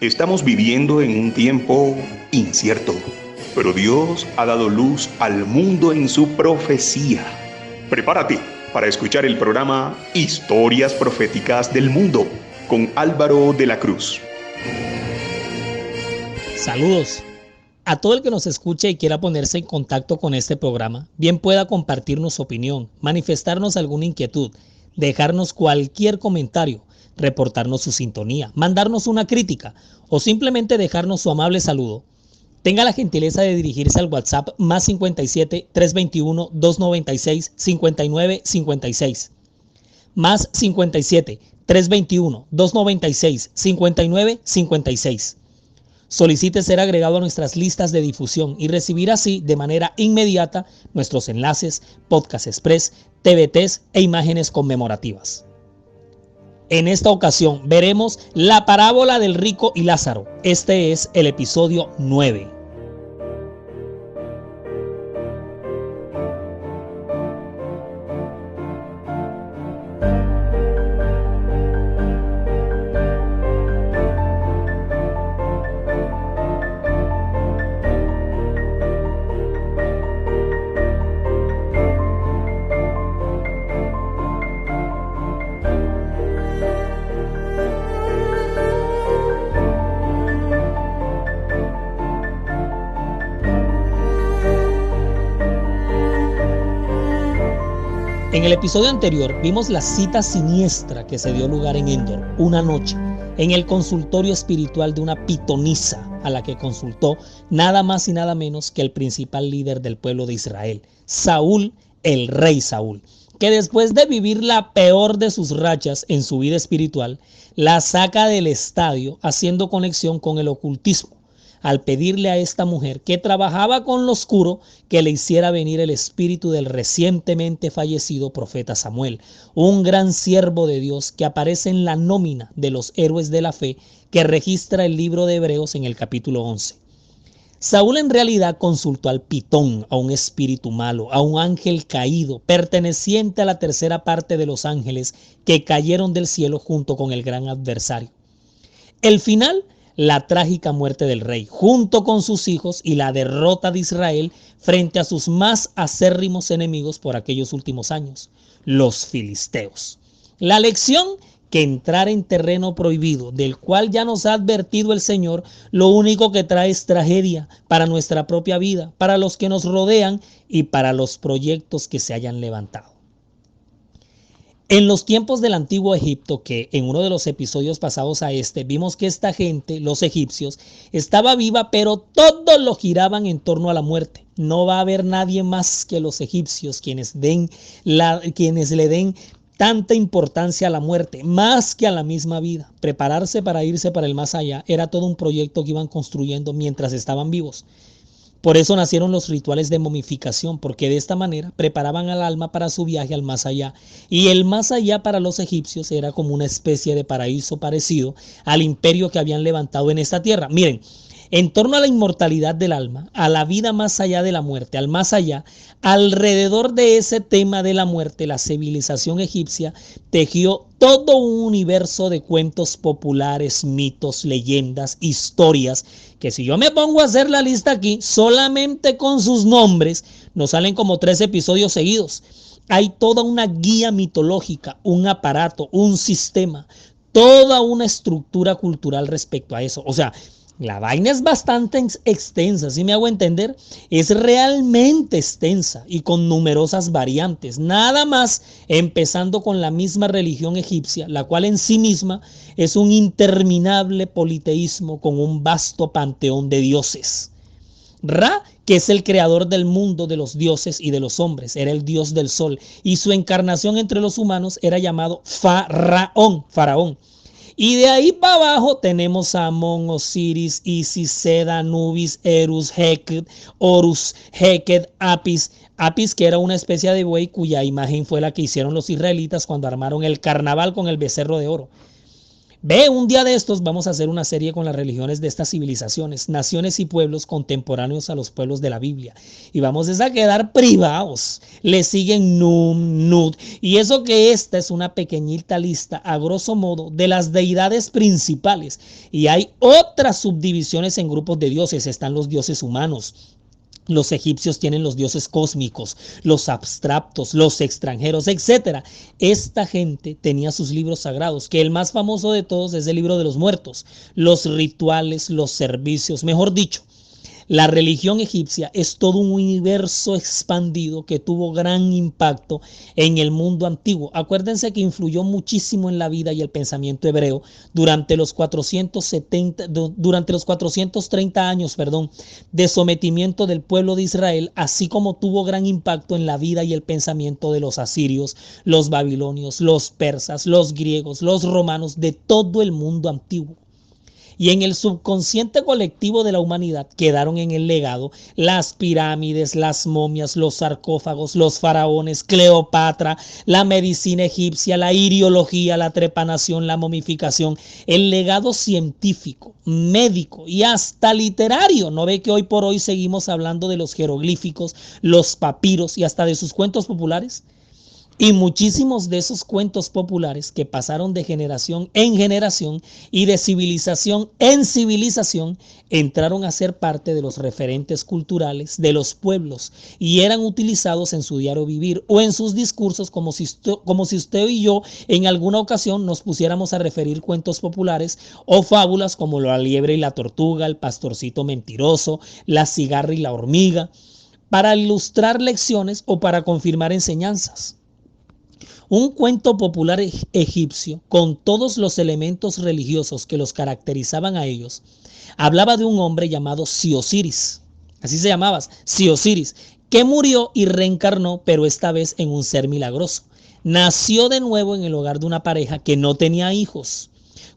Estamos viviendo en un tiempo incierto, pero Dios ha dado luz al mundo en su profecía. Prepárate para escuchar el programa Historias Proféticas del Mundo con Álvaro de la Cruz. Saludos a todo el que nos escuche y quiera ponerse en contacto con este programa. Bien pueda compartirnos su opinión, manifestarnos alguna inquietud, dejarnos cualquier comentario, reportarnos su sintonía, mandarnos una crítica o simplemente dejarnos su amable saludo. Tenga la gentileza de dirigirse al WhatsApp más 57 321 296 59 56. Más 57 321 296 59 56. Solicite ser agregado a nuestras listas de difusión y recibir así de manera inmediata nuestros enlaces, podcast express, TVTs e imágenes conmemorativas. En esta ocasión veremos la parábola del rico y Lázaro. Este es el episodio 9. En el episodio anterior vimos la cita siniestra que se dio lugar en Endor, una noche, en el consultorio espiritual de una pitonisa a la que consultó nada más y nada menos que el principal líder del pueblo de Israel, Saúl, el rey Saúl, que después de vivir la peor de sus rachas en su vida espiritual, la saca del estadio haciendo conexión con el ocultismo, al pedirle a esta mujer que trabajaba con lo oscuro que le hiciera venir el espíritu del recientemente fallecido profeta Samuel, un gran siervo de Dios que aparece en la nómina de los héroes de la fe que registra el libro de Hebreos en el capítulo 11. Saúl en realidad consultó al pitón, a un espíritu malo, a un ángel caído, perteneciente a la tercera parte de los ángeles que cayeron del cielo junto con el gran adversario. El final, la trágica muerte del rey, junto con sus hijos y la derrota de Israel frente a sus más acérrimos enemigos por aquellos últimos años, los filisteos. La lección: que entrar en terreno prohibido, del cual ya nos ha advertido el Señor, lo único que trae es tragedia para nuestra propia vida, para los que nos rodean y para los proyectos que se hayan levantado. En los tiempos del antiguo Egipto, que en uno de los episodios pasados a este, vimos que esta gente, los egipcios, estaba viva, pero todos lo giraban en torno a la muerte. No va a haber nadie más que los egipcios quienes le den tanta importancia a la muerte, más que a la misma vida. Prepararse para irse para el más allá era todo un proyecto que iban construyendo mientras estaban vivos. Por eso nacieron los rituales de momificación, porque de esta manera preparaban al alma para su viaje al más allá. Y el más allá para los egipcios era como una especie de paraíso parecido al imperio que habían levantado en esta tierra. Miren, en torno a la inmortalidad del alma, a la vida más allá de la muerte, al más allá, alrededor de ese tema de la muerte, la civilización egipcia tejió todo un universo de cuentos populares, mitos, leyendas, historias, que si yo me pongo a hacer la lista aquí, solamente con sus nombres, nos salen como 3 episodios seguidos. Hay toda una guía mitológica, un aparato, un sistema, toda una estructura cultural respecto a eso. O sea, la vaina es bastante extensa, ¿sí me hago entender? Es realmente extensa y con numerosas variantes, nada más empezando con la misma religión egipcia, la cual en sí misma es un interminable politeísmo con un vasto panteón de dioses. Ra, que es el creador del mundo, de los dioses y de los hombres, era el dios del sol, y su encarnación entre los humanos era llamado Faraón. Y de ahí para abajo tenemos a Amón, Osiris, Isis, Sed, Anubis, Eros, Heket, Horus, Heket, Apis, que era una especie de buey cuya imagen fue la que hicieron los israelitas cuando armaron el carnaval con el becerro de oro. Ve, un día de estos vamos a hacer una serie con las religiones de estas civilizaciones, naciones y pueblos contemporáneos a los pueblos de la Biblia. Y vamos a quedar privados. Le siguen Num, Nud. Y eso que esta es una pequeñita lista, a grosso modo, de las deidades principales. Y hay otras subdivisiones en grupos de dioses. Están los dioses humanos. Los egipcios tienen los dioses cósmicos, los abstractos, los extranjeros, etc. Esta gente tenía sus libros sagrados, que el más famoso de todos es el libro de los muertos, los rituales, los servicios, mejor dicho. La religión egipcia es todo un universo expandido que tuvo gran impacto en el mundo antiguo. Acuérdense que influyó muchísimo en la vida y el pensamiento hebreo durante los 430 años, de sometimiento del pueblo de Israel, así como tuvo gran impacto en la vida y el pensamiento de los asirios, los babilonios, los persas, los griegos, los romanos, de todo el mundo antiguo. Y en el subconsciente colectivo de la humanidad quedaron en el legado las pirámides, las momias, los sarcófagos, los faraones, Cleopatra, la medicina egipcia, la iriología, la trepanación, la momificación, el legado científico, médico y hasta literario. ¿No ve que hoy por hoy seguimos hablando de los jeroglíficos, los papiros y hasta de sus cuentos populares? Y muchísimos de esos cuentos populares que pasaron de generación en generación y de civilización en civilización entraron a ser parte de los referentes culturales de los pueblos y eran utilizados en su diario vivir o en sus discursos como si usted y yo en alguna ocasión nos pusiéramos a referir cuentos populares o fábulas como la liebre y la tortuga, el pastorcito mentiroso, la cigarra y la hormiga, para ilustrar lecciones o para confirmar enseñanzas. Un cuento popular egipcio, con todos los elementos religiosos que los caracterizaban a ellos, hablaba de un hombre llamado Siosiris, así se llamaba, Siosiris, que murió y reencarnó, pero esta vez en un ser milagroso. Nació de nuevo en el hogar de una pareja que no tenía hijos.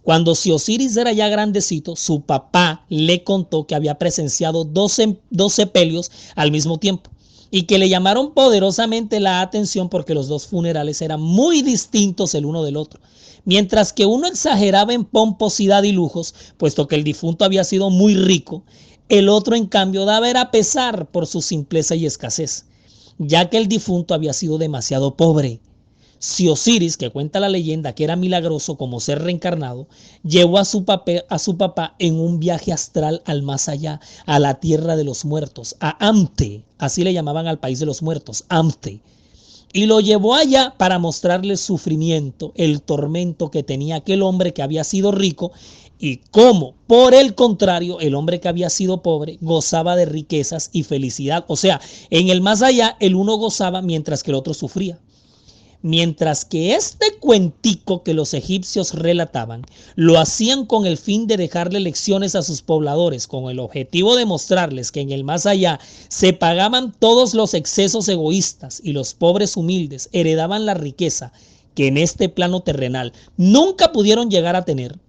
Cuando Siosiris era ya grandecito, su papá le contó que había presenciado 12 sepelios al mismo tiempo, y que le llamaron poderosamente la atención porque los dos funerales eran muy distintos el uno del otro. Mientras que uno exageraba en pomposidad y lujos, puesto que el difunto había sido muy rico, el otro en cambio daba era pesar por su simpleza y escasez, ya que el difunto había sido demasiado pobre. Siosiris, que cuenta la leyenda que era milagroso como ser reencarnado, llevó a su papá en un viaje astral al más allá, a la tierra de los muertos, a Amte, así le llamaban al país de los muertos, Amte, y lo llevó allá para mostrarle el sufrimiento, el tormento que tenía aquel hombre que había sido rico y cómo, por el contrario, el hombre que había sido pobre gozaba de riquezas y felicidad. O sea, en el más allá el uno gozaba mientras que el otro sufría. Mientras que este cuentico que los egipcios relataban lo hacían con el fin de dejarle lecciones a sus pobladores, con el objetivo de mostrarles que en el más allá se pagaban todos los excesos egoístas y los pobres humildes heredaban la riqueza que en este plano terrenal nunca pudieron llegar a tener.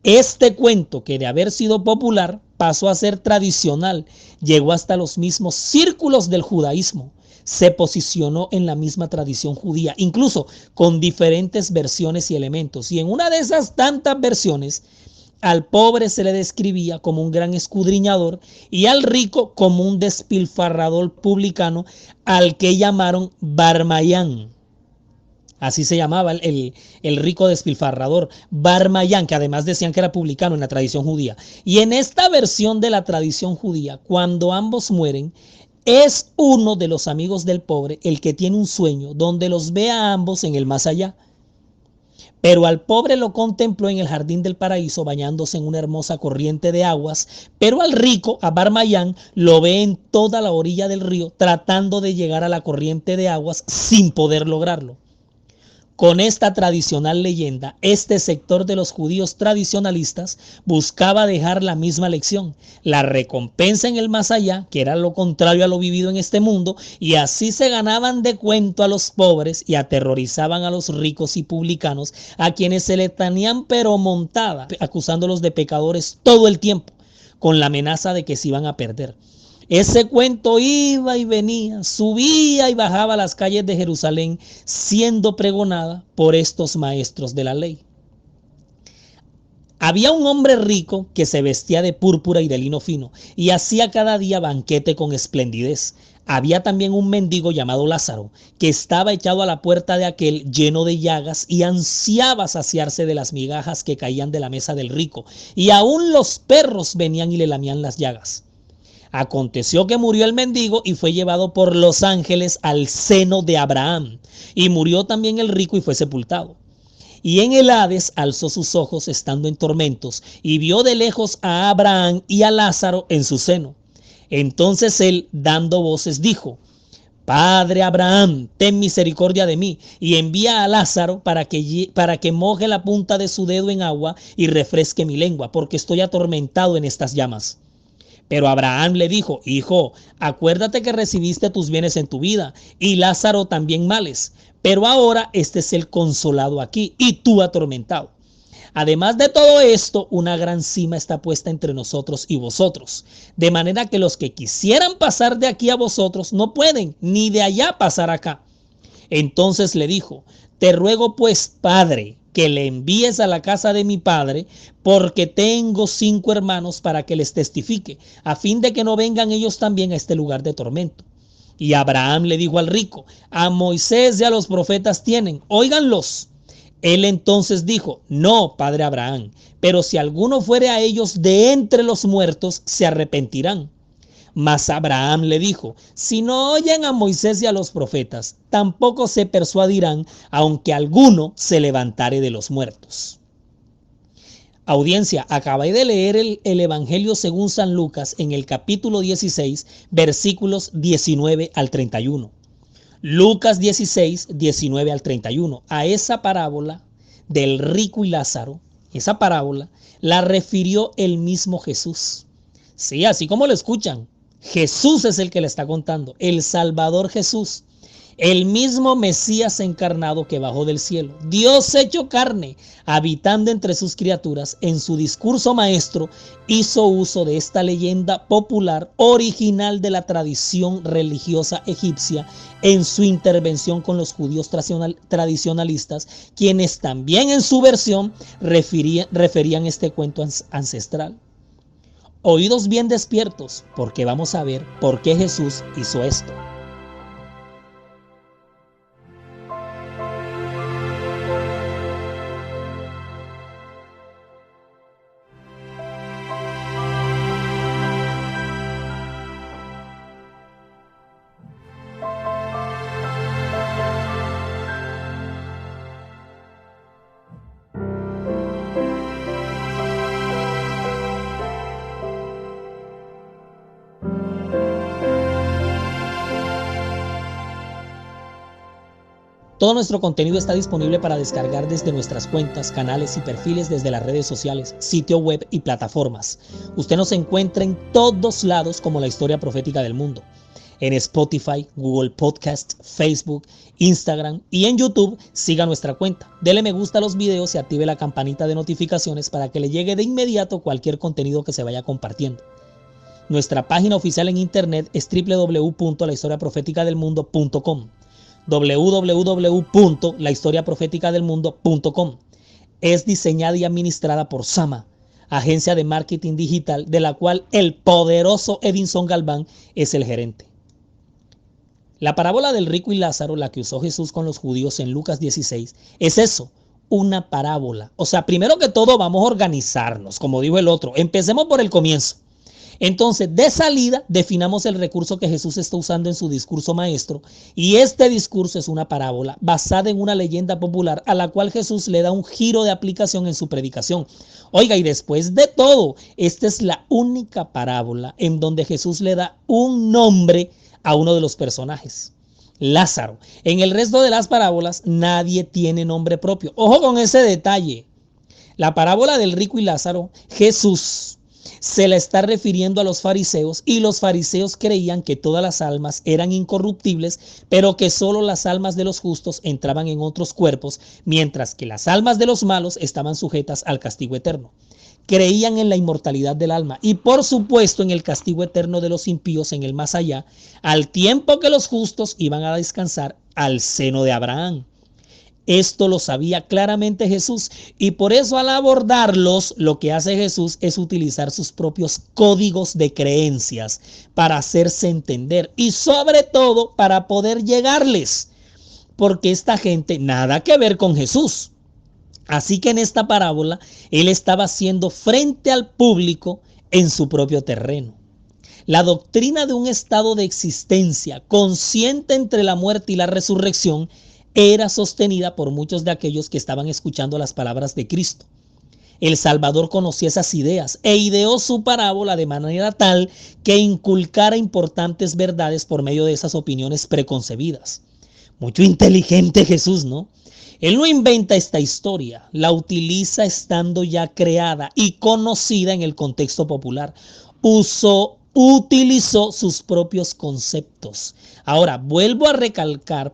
Este cuento, que de haber sido popular pasó a ser tradicional, llegó hasta los mismos círculos del judaísmo. Se posicionó en la misma tradición judía, incluso con diferentes versiones y elementos. Y en una de esas tantas versiones, al pobre se le describía como un gran escudriñador y al rico como un despilfarrador publicano al que llamaron Barmayán. Así se llamaba el rico despilfarrador, Barmayán, que además decían que era publicano en la tradición judía. Y en esta versión de la tradición judía, cuando ambos mueren, es uno de los amigos del pobre el que tiene un sueño donde los ve a ambos en el más allá. Pero al pobre lo contempló en el jardín del paraíso bañándose en una hermosa corriente de aguas, pero al rico, a Barmayán, lo ve en toda la orilla del río tratando de llegar a la corriente de aguas sin poder lograrlo. Con esta tradicional leyenda, este sector de los judíos tradicionalistas buscaba dejar la misma lección, la recompensa en el más allá, que era lo contrario a lo vivido en este mundo, y así se ganaban de cuento a los pobres y aterrorizaban a los ricos y publicanos, a quienes se le tenían pero montada, acusándolos de pecadores todo el tiempo, con la amenaza de que se iban a perder. Ese cuento iba y venía, subía y bajaba las calles de Jerusalén, siendo pregonada por estos maestros de la ley. Había un hombre rico que se vestía de púrpura y de lino fino y hacía cada día banquete con esplendidez. Había también un mendigo llamado Lázaro, que estaba echado a la puerta de aquel lleno de llagas y ansiaba saciarse de las migajas que caían de la mesa del rico, y aún los perros venían y le lamían las llagas. Aconteció que murió el mendigo y fue llevado por los ángeles al seno de Abraham, y murió también el rico y fue sepultado. Y en el Hades alzó sus ojos estando en tormentos, y vio de lejos a Abraham y a Lázaro en su seno. Entonces él, dando voces, dijo: Padre Abraham, ten misericordia de mí, y envía a Lázaro para que moje la punta de su dedo en agua y refresque mi lengua, porque estoy atormentado en estas llamas. Pero Abraham le dijo: Hijo, acuérdate que recibiste tus bienes en tu vida, y Lázaro también males, pero ahora este es el consolado aquí, y tú atormentado. Además de todo esto, una gran cima está puesta entre nosotros y vosotros, de manera que los que quisieran pasar de aquí a vosotros no pueden, ni de allá pasar acá. Entonces le dijo: Te ruego pues, Padre, que le envíes a la casa de mi padre, porque tengo 5 hermanos para que les testifique, a fin de que no vengan ellos también a este lugar de tormento. Y Abraham le dijo al rico: A Moisés y a los profetas tienen, óiganlos. Él entonces dijo: No, padre Abraham, pero si alguno fuere a ellos de entre los muertos, se arrepentirán. Mas Abraham le dijo: Si no oyen a Moisés y a los profetas, tampoco se persuadirán, aunque alguno se levantare de los muertos. Audiencia, acabé de leer el Evangelio según San Lucas en el capítulo 16, versículos 19 al 31. Lucas 16, 19 al 31. A esa parábola del rico y Lázaro, esa parábola la refirió el mismo Jesús. Sí, así como lo escuchan, Jesús es el que le está contando, el Salvador Jesús, el mismo Mesías encarnado que bajó del cielo, Dios hecho carne, habitando entre sus criaturas. En su discurso maestro hizo uso de esta leyenda popular original de la tradición religiosa egipcia en su intervención con los judíos tradicionalistas, quienes también en su versión referían este cuento ancestral. Oídos bien despiertos, porque vamos a ver por qué Jesús hizo esto. Todo nuestro contenido está disponible para descargar desde nuestras cuentas, canales y perfiles desde las redes sociales, sitio web y plataformas. Usted nos encuentra en todos lados como La Historia Profética del Mundo. En Spotify, Google Podcast, Facebook, Instagram y en YouTube. Siga nuestra cuenta. Dele me gusta a los videos y active la campanita de notificaciones para que le llegue de inmediato cualquier contenido que se vaya compartiendo. Nuestra página oficial en internet es www.lahistoriaprofeticadelmundo.com. www.lahistoriaprofeticadelmundo.com. Es diseñada y administrada por Sama, agencia de marketing digital de la cual el poderoso Edinson Galván es el gerente. La parábola del rico y Lázaro, la que usó Jesús con los judíos en Lucas 16, es eso, una parábola. O sea, primero que todo vamos a organizarnos, como dijo el otro. Empecemos por el comienzo. Entonces, de salida, definamos el recurso que Jesús está usando en su discurso maestro, y este discurso es una parábola basada en una leyenda popular a la cual Jesús le da un giro de aplicación en su predicación. Oiga, y después de todo, esta es la única parábola en donde Jesús le da un nombre a uno de los personajes, Lázaro. En el resto de las parábolas nadie tiene nombre propio. Ojo con ese detalle. La parábola del rico y Lázaro, Jesús se le está refiriendo a los fariseos, y los fariseos creían que todas las almas eran incorruptibles, pero que solo las almas de los justos entraban en otros cuerpos, mientras que las almas de los malos estaban sujetas al castigo eterno. Creían en la inmortalidad del alma y por supuesto en el castigo eterno de los impíos en el más allá, al tiempo que los justos iban a descansar al seno de Abraham. Esto lo sabía claramente Jesús y por eso al abordarlos lo que hace Jesús es utilizar sus propios códigos de creencias para hacerse entender y sobre todo para poder llegarles, porque esta gente nada que ver con Jesús. Así que en esta parábola él estaba haciendo frente al público en su propio terreno. La doctrina de un estado de existencia consciente entre la muerte y la resurrección era sostenida por muchos de aquellos que estaban escuchando las palabras de Cristo. El Salvador conocía esas ideas e ideó su parábola de manera tal que inculcara importantes verdades por medio de esas opiniones preconcebidas. Mucho inteligente Jesús, ¿no? Él no inventa esta historia, la utiliza estando ya creada y conocida en el contexto popular. Utilizó sus propios conceptos. Ahora, vuelvo a recalcar,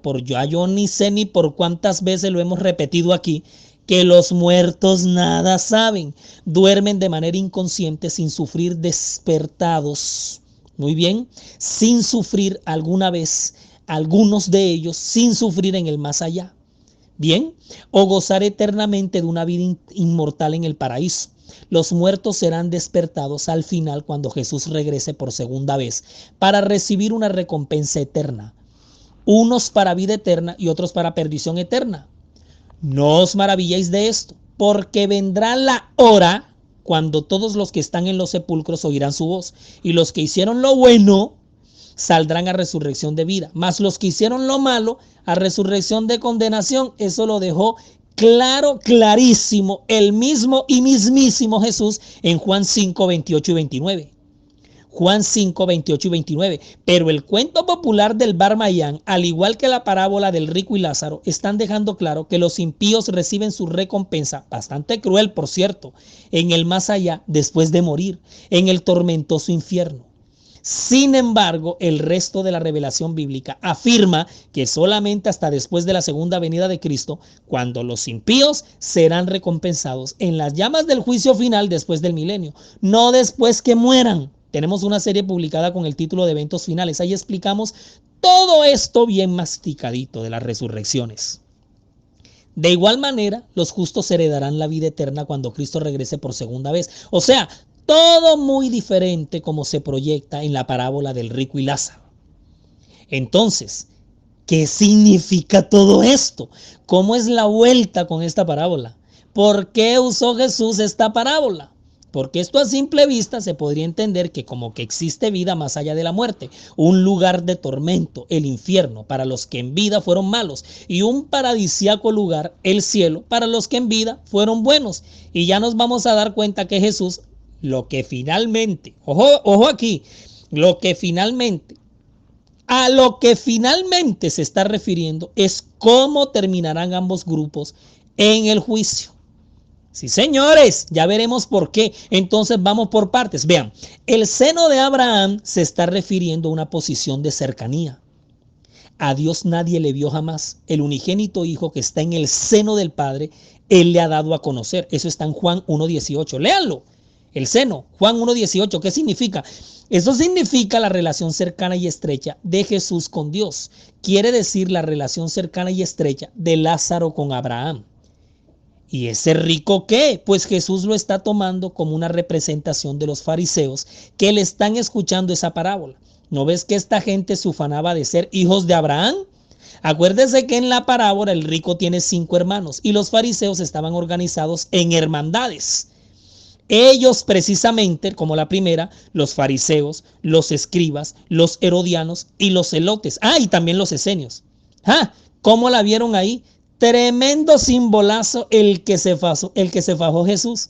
yo ni sé ni por cuántas veces lo hemos repetido aquí, que los muertos nada saben, duermen de manera inconsciente sin sufrir despertados. Muy bien, sin sufrir alguna vez, algunos de ellos sin sufrir en el más allá. Bien, o gozar eternamente de una vida inmortal en el paraíso. Los muertos serán despertados al final cuando Jesús regrese por segunda vez para recibir una recompensa eterna. Unos para vida eterna y otros para perdición eterna. No os maravilléis de esto, porque vendrá la hora cuando todos los que están en los sepulcros oirán su voz, y los que hicieron lo bueno saldrán a resurrección de vida, mas los que hicieron lo malo a resurrección de condenación. Eso lo dejó claro, clarísimo, el mismo y mismísimo Jesús en Juan 5, 28 y 29. Juan 5, 28 y 29. Pero el cuento popular del Barmayán, al igual que la parábola del rico y Lázaro, están dejando claro que los impíos reciben su recompensa, bastante cruel por cierto, en el más allá después de morir, en el tormentoso infierno. Sin embargo, el resto de la revelación bíblica afirma que solamente hasta después de la segunda venida de Cristo, cuando los impíos serán recompensados en las llamas del juicio final después del milenio, no después que mueran. Tenemos una serie publicada con el título de Eventos Finales. Ahí explicamos todo esto bien masticadito de las resurrecciones. De igual manera, los justos heredarán la vida eterna cuando Cristo regrese por segunda vez. O sea, todo muy diferente como se proyecta en la parábola del rico y Lázaro. Entonces, ¿qué significa todo esto? ¿Cómo es la vuelta con esta parábola? ¿Por qué usó Jesús esta parábola? Porque esto a simple vista se podría entender que como que existe vida más allá de la muerte, un lugar de tormento, el infierno, para los que en vida fueron malos, y un paradisíaco lugar, el cielo, para los que en vida fueron buenos. Y ya nos vamos a dar cuenta que Jesús, lo que finalmente, ojo aquí, a lo que finalmente se está refiriendo es cómo terminarán ambos grupos en el juicio. Sí, señores, ya veremos por qué. Entonces vamos por partes. Vean, el seno de Abraham se está refiriendo a una posición de cercanía. A Dios nadie le vio jamás. El unigénito Hijo que está en el seno del Padre, Él le ha dado a conocer. Eso está en Juan 1:18. Léanlo. El seno, Juan 1:18. ¿Qué significa? Eso significa la relación cercana y estrecha de Jesús con Dios. Quiere decir la relación cercana y estrecha de Lázaro con Abraham. ¿Y ese rico qué? Pues Jesús lo está tomando como una representación de los fariseos que le están escuchando esa parábola. ¿No ves que esta gente se ufanaba de ser hijos de Abraham? Acuérdese que en la parábola el rico tiene 5 hermanos y los fariseos estaban organizados en hermandades. Ellos precisamente, como la primera, los fariseos, los escribas, los herodianos y los celotes. Y también los esenios. ¿Cómo la vieron ahí? Tremendo simbolazo el que se fajó Jesús.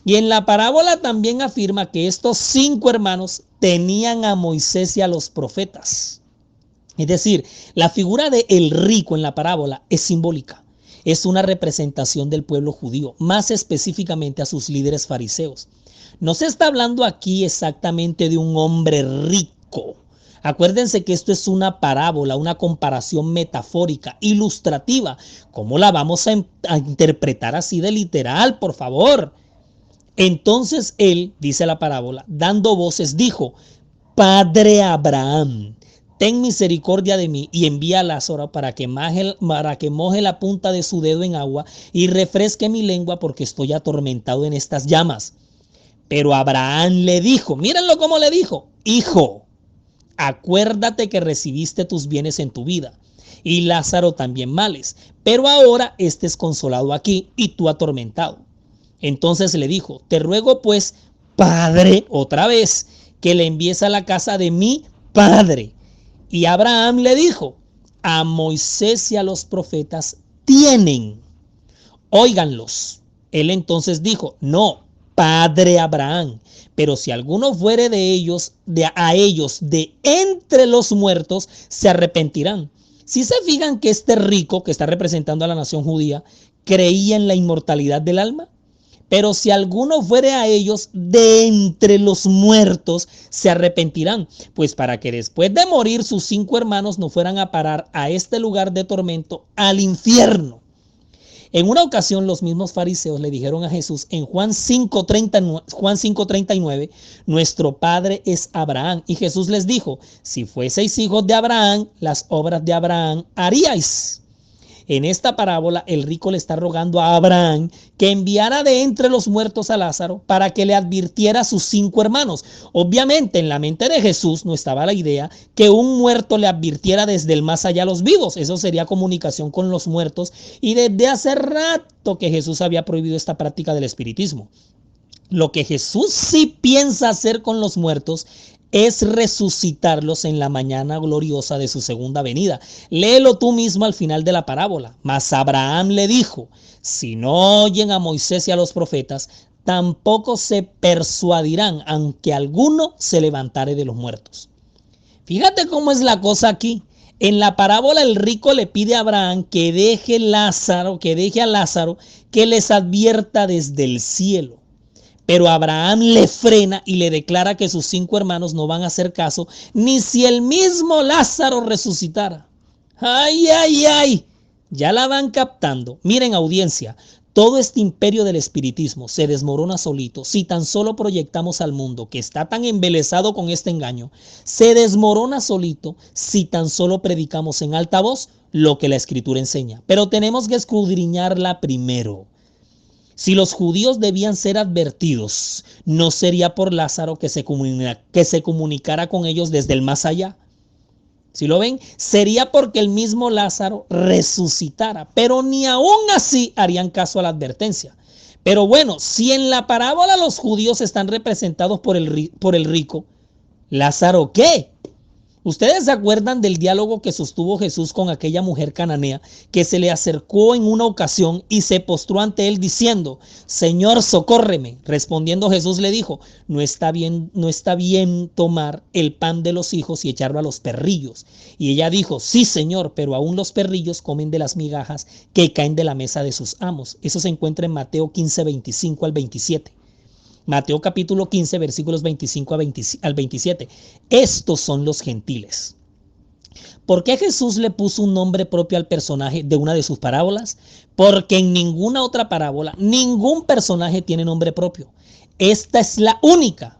Y en la parábola también afirma que estos 5 hermanos tenían a Moisés y a los profetas. Es decir, la figura de el rico en la parábola es simbólica. Es una representación del pueblo judío, más específicamente a sus líderes fariseos. No se está hablando aquí exactamente de un hombre rico. Acuérdense que esto es una parábola, una comparación metafórica, ilustrativa. ¿Cómo la vamos a interpretar así de literal, por favor? Entonces él, dice la parábola, dando voces, dijo: Padre Abraham, ten misericordia de mí y envía a Lázaro para que moje la punta de su dedo en agua y refresque mi lengua porque estoy atormentado en estas llamas. Pero Abraham le dijo, mírenlo cómo le dijo, hijo, acuérdate que recibiste tus bienes en tu vida y Lázaro también males, pero ahora estés consolado aquí y tú atormentado. Entonces le dijo, te ruego pues, Padre, otra vez, que le envíes a la casa de mi padre. Y Abraham le dijo, a Moisés y a los profetas tienen, óiganlos. Él entonces dijo, no, Padre Abraham, pero si alguno fuere de ellos, de entre los muertos, se arrepentirán. Si se fijan que este rico, que está representando a la nación judía, creía en la inmortalidad del alma, pero si alguno fuere a ellos de entre los muertos, se arrepentirán, pues para que después de morir sus 5 hermanos no fueran a parar a este lugar de tormento, al infierno. En una ocasión los mismos fariseos le dijeron a Jesús en Juan 5:39, nuestro padre es Abraham. Y Jesús les dijo, si fueseis hijos de Abraham, las obras de Abraham haríais. En esta parábola el rico le está rogando a Abraham que enviara de entre los muertos a Lázaro para que le advirtiera a sus 5 hermanos. Obviamente en la mente de Jesús no estaba la idea que un muerto le advirtiera desde el más allá a los vivos. Eso sería comunicación con los muertos y desde hace rato que Jesús había prohibido esta práctica del espiritismo. Lo que Jesús sí piensa hacer con los muertos es resucitarlos en la mañana gloriosa de su segunda venida. Léelo tú mismo al final de la parábola. Mas Abraham le dijo, si no oyen a Moisés y a los profetas, tampoco se persuadirán, aunque alguno se levantare de los muertos. Fíjate cómo es la cosa aquí. En la parábola el rico le pide a Abraham que deje a Lázaro, que les advierta desde el cielo. Pero Abraham le frena y le declara que sus 5 hermanos no van a hacer caso, ni si el mismo Lázaro resucitara. ¡Ay, ay, ay! Ya la van captando. Miren, audiencia, todo este imperio del espiritismo se desmorona solito si tan solo proyectamos al mundo que está tan embelesado con este engaño. Se desmorona solito si tan solo predicamos en alta voz lo que la Escritura enseña. Pero tenemos que escudriñarla primero. Si los judíos debían ser advertidos, no sería por Lázaro que se comunicara con ellos desde el más allá. ¿Sí lo ven? Sería porque el mismo Lázaro resucitara, pero ni aún así harían caso a la advertencia. Pero bueno, si en la parábola los judíos están representados por el rico, ¿Lázaro qué? ¿Ustedes se acuerdan del diálogo que sostuvo Jesús con aquella mujer cananea que se le acercó en una ocasión y se postró ante él diciendo, Señor, socórreme? Respondiendo Jesús le dijo, no está bien tomar el pan de los hijos y echarlo a los perrillos. Y ella dijo, sí, Señor, pero aún los perrillos comen de las migajas que caen de la mesa de sus amos. Eso se encuentra en Mateo 15, 25 al 27. Mateo capítulo 15, versículos 25 al 27. Estos son los gentiles. ¿Por qué Jesús le puso un nombre propio al personaje de una de sus parábolas? Porque en ninguna otra parábola, ningún personaje tiene nombre propio. Esta es la única.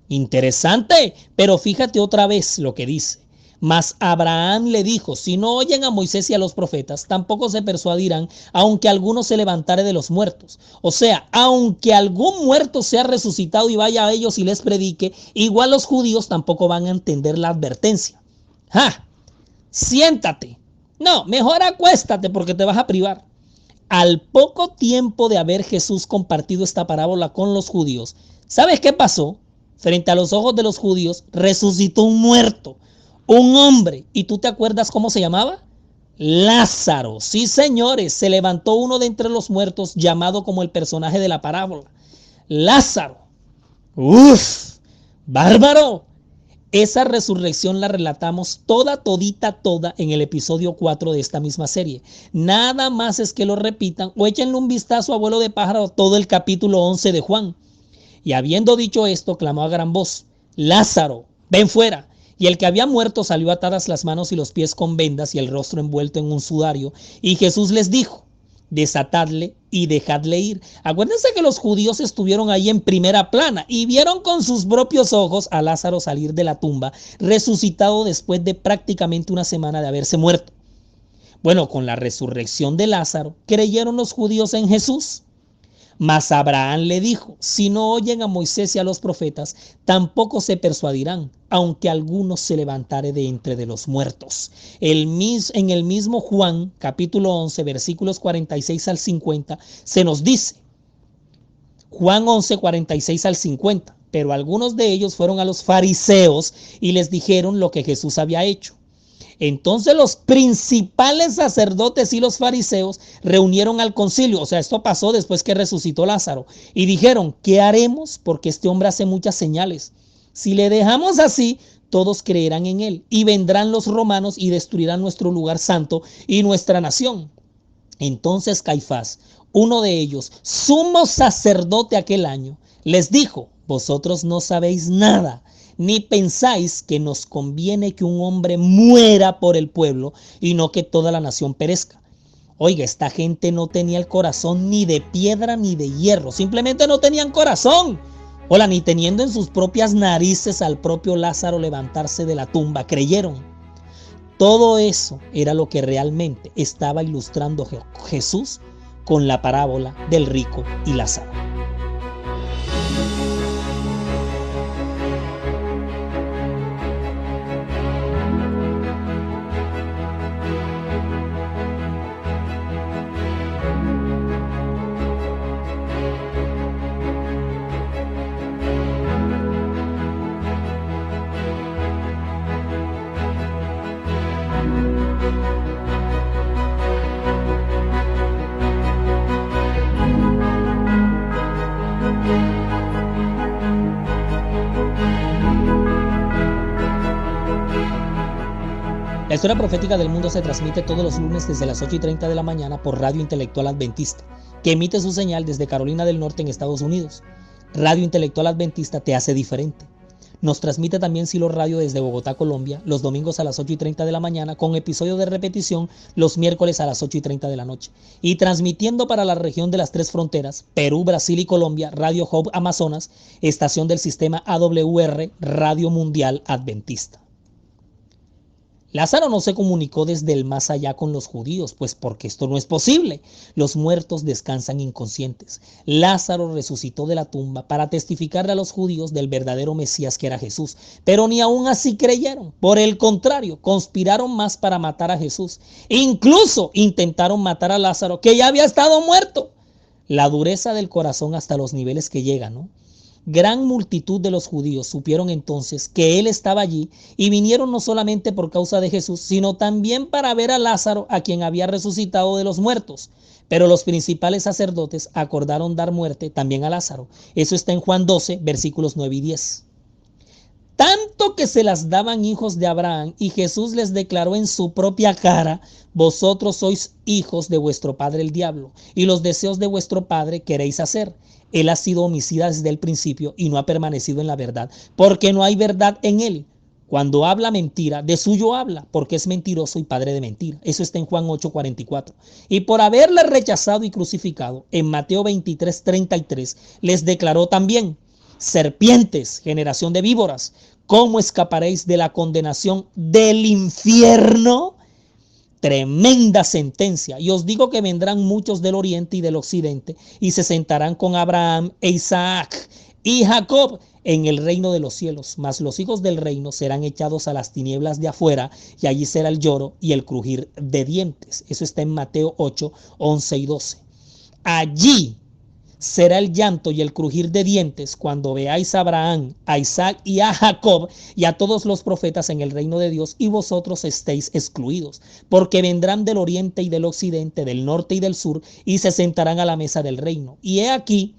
Interesante, pero fíjate otra vez lo que dice. Mas Abraham le dijo, si no oyen a Moisés y a los profetas, tampoco se persuadirán, aunque alguno se levantare de los muertos. O sea, aunque algún muerto sea resucitado y vaya a ellos y les predique, igual los judíos tampoco van a entender la advertencia. ¡Ja! Siéntate. No, mejor acuéstate porque te vas a privar. Al poco tiempo de haber Jesús compartido esta parábola con los judíos, ¿sabes qué pasó? Frente a los ojos de los judíos, resucitó un muerto. Un hombre, ¿y tú te acuerdas cómo se llamaba? Lázaro. Sí, señores, se levantó uno de entre los muertos llamado como el personaje de la parábola. Lázaro. ¡Uf! ¡Bárbaro! Esa resurrección la relatamos toda en el episodio 4 de esta misma serie. Nada más es que lo repitan o échenle un vistazo a vuelo de pájaro todo el capítulo 11 de Juan. Y habiendo dicho esto, clamó a gran voz, Lázaro, ven fuera. Y el que había muerto salió atadas las manos y los pies con vendas y el rostro envuelto en un sudario. Y Jesús les dijo, desatadle y dejadle ir. Acuérdense que los judíos estuvieron ahí en primera plana y vieron con sus propios ojos a Lázaro salir de la tumba, resucitado después de prácticamente una semana de haberse muerto. Bueno, con la resurrección de Lázaro, creyeron los judíos en Jesús. Mas Abraham le dijo: si no oyen a Moisés y a los profetas, tampoco se persuadirán, aunque alguno se levantare de entre de los muertos. En el mismo Juan, capítulo 11, versículos 46 al 50, se nos dice, Juan 11, 46 al 50, pero algunos de ellos fueron a los fariseos y les dijeron lo que Jesús había hecho. Entonces los principales sacerdotes y los fariseos reunieron al concilio, o sea, esto pasó después que resucitó Lázaro, y dijeron: ¿qué haremos? Porque este hombre hace muchas señales. Si le dejamos así, todos creerán en él, y vendrán los romanos y destruirán nuestro lugar santo y nuestra nación. Entonces Caifás, uno de ellos, sumo sacerdote aquel año, les dijo: vosotros no sabéis nada, ni pensáis que nos conviene que un hombre muera por el pueblo y no que toda la nación perezca. Oiga, esta gente no tenía el corazón ni de piedra ni de hierro, simplemente no tenían corazón. Hola, ni teniendo en sus propias narices al propio Lázaro levantarse de la tumba, creyeron. Todo eso era lo que realmente estaba ilustrando Jesús con la parábola del rico y Lázaro. La historia profética del mundo se transmite todos los lunes desde las 8:30 de la mañana por Radio Intelectual Adventista, que emite su señal desde Carolina del Norte en Estados Unidos. Radio Intelectual Adventista te hace diferente. Nos transmite también Silo Radio desde Bogotá, Colombia, los domingos a las 8:30 de la mañana, con episodio de repetición los miércoles a las 8:30 de la noche. Y transmitiendo para la región de las tres fronteras, Perú, Brasil y Colombia, Radio Hub Amazonas, estación del sistema AWR, Radio Mundial Adventista. Lázaro no se comunicó desde el más allá con los judíos, pues porque esto no es posible. Los muertos descansan inconscientes. Lázaro resucitó de la tumba para testificarle a los judíos del verdadero Mesías que era Jesús, pero ni aún así creyeron. Por el contrario, conspiraron más para matar a Jesús. Incluso intentaron matar a Lázaro, que ya había estado muerto. La dureza del corazón hasta los niveles que llega, ¿no? Gran multitud de los judíos supieron entonces que él estaba allí y vinieron no solamente por causa de Jesús, sino también para ver a Lázaro, a quien había resucitado de los muertos. Pero los principales sacerdotes acordaron dar muerte también a Lázaro. Eso está en Juan 12, versículos 9 y 10. Tanto que se las daban hijos de Abraham, y Jesús les declaró en su propia cara: vosotros sois hijos de vuestro padre el diablo, y los deseos de vuestro padre queréis hacer. Él ha sido homicida desde el principio y no ha permanecido en la verdad, porque no hay verdad en él. Cuando habla mentira, de suyo habla, porque es mentiroso y padre de mentira. Eso está en Juan 8:44. Y por haberle rechazado y crucificado, en Mateo 23:33, les declaró también: serpientes, generación de víboras, ¿cómo escaparéis de la condenación del infierno? Tremenda sentencia. Y os digo que vendrán muchos del oriente y del occidente y se sentarán con Abraham e Isaac y Jacob en el reino de los cielos, mas los hijos del reino serán echados a las tinieblas de afuera, y allí será el lloro y el crujir de dientes. Eso está en Mateo 8, 11 y 12. Allí será el llanto y el crujir de dientes cuando veáis a Abraham, a Isaac y a Jacob y a todos los profetas en el reino de Dios, y vosotros estéis excluidos, porque vendrán del oriente y del occidente, del norte y del sur, y se sentarán a la mesa del reino. Y he aquí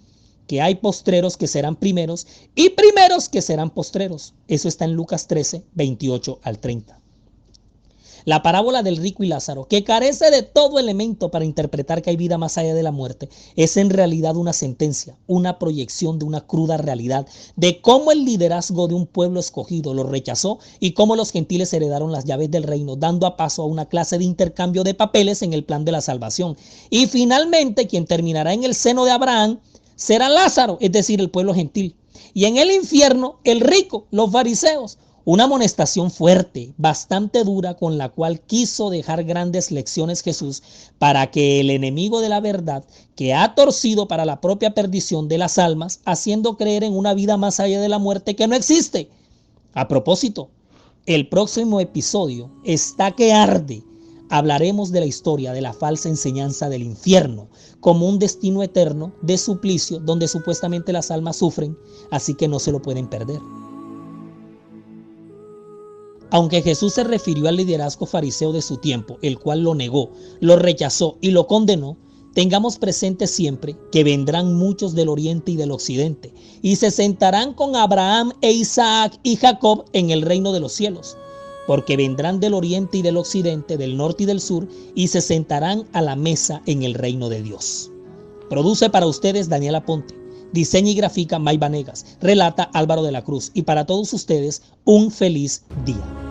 que hay postreros que serán primeros y primeros que serán postreros. Eso está en Lucas 13, 28 al 30. La parábola del rico y Lázaro, que carece de todo elemento para interpretar que hay vida más allá de la muerte, es en realidad una sentencia, una proyección de una cruda realidad de cómo el liderazgo de un pueblo escogido lo rechazó y cómo los gentiles heredaron las llaves del reino, dando a paso a una clase de intercambio de papeles en el plan de la salvación. Y finalmente, quien terminará en el seno de Abraham será Lázaro, es decir, el pueblo gentil. Y en el infierno, el rico, los fariseos. Una amonestación fuerte, bastante dura, con la cual quiso dejar grandes lecciones Jesús para que el enemigo de la verdad, que ha torcido para la propia perdición de las almas, haciendo creer en una vida más allá de la muerte que no existe. A propósito, el próximo episodio está que arde. Hablaremos de la historia de la falsa enseñanza del infierno como un destino eterno de suplicio donde supuestamente las almas sufren, así que no se lo pueden perder. Aunque Jesús se refirió al liderazgo fariseo de su tiempo, el cual lo negó, lo rechazó y lo condenó, tengamos presente siempre que vendrán muchos del oriente y del occidente y se sentarán con Abraham e Isaac y Jacob en el reino de los cielos, porque vendrán del oriente y del occidente, del norte y del sur, y se sentarán a la mesa en el reino de Dios. Produce para ustedes Daniela Ponte. Diseña y grafica May Vanegas. Relata Álvaro de la Cruz. Y para todos ustedes, un feliz día.